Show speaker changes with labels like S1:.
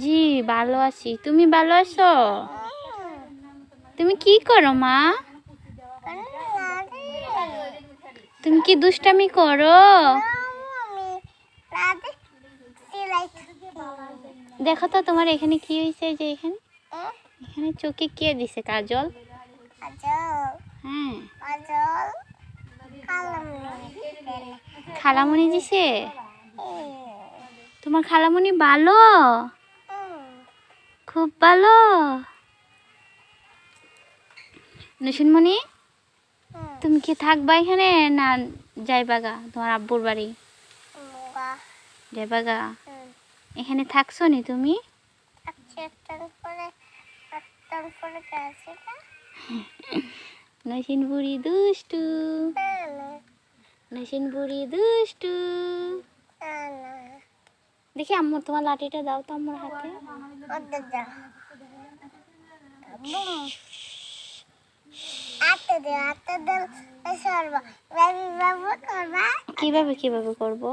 S1: জি ভালো আছি, তুমি ভালো আছো? তুমি কি করো মা? তুমি কি দুষ্টামি করো? দেখো তো তোমার এখানে কি হয়েছে, যে এখানে এখানে চোখে কে দিছে কাজল? হ্যাঁ, খালামণি দিছে। তোমার খালামণি ভালো, খুব ভালো। নসিনমণি, তুমি কি থাকবা এখানে না যাইবাগা তোমার আব্বুর বাড়ি? যাইবাগা। এখানে থাকছো নি তুমি? নসিন বুড়ি দুষ্টু, নসিন বুড়ি দুষ্টু। দেখি আম্মু তোমার লাঠিটা দাও তো আম্মুর হাতে। কিভাবে কিভাবে করবো?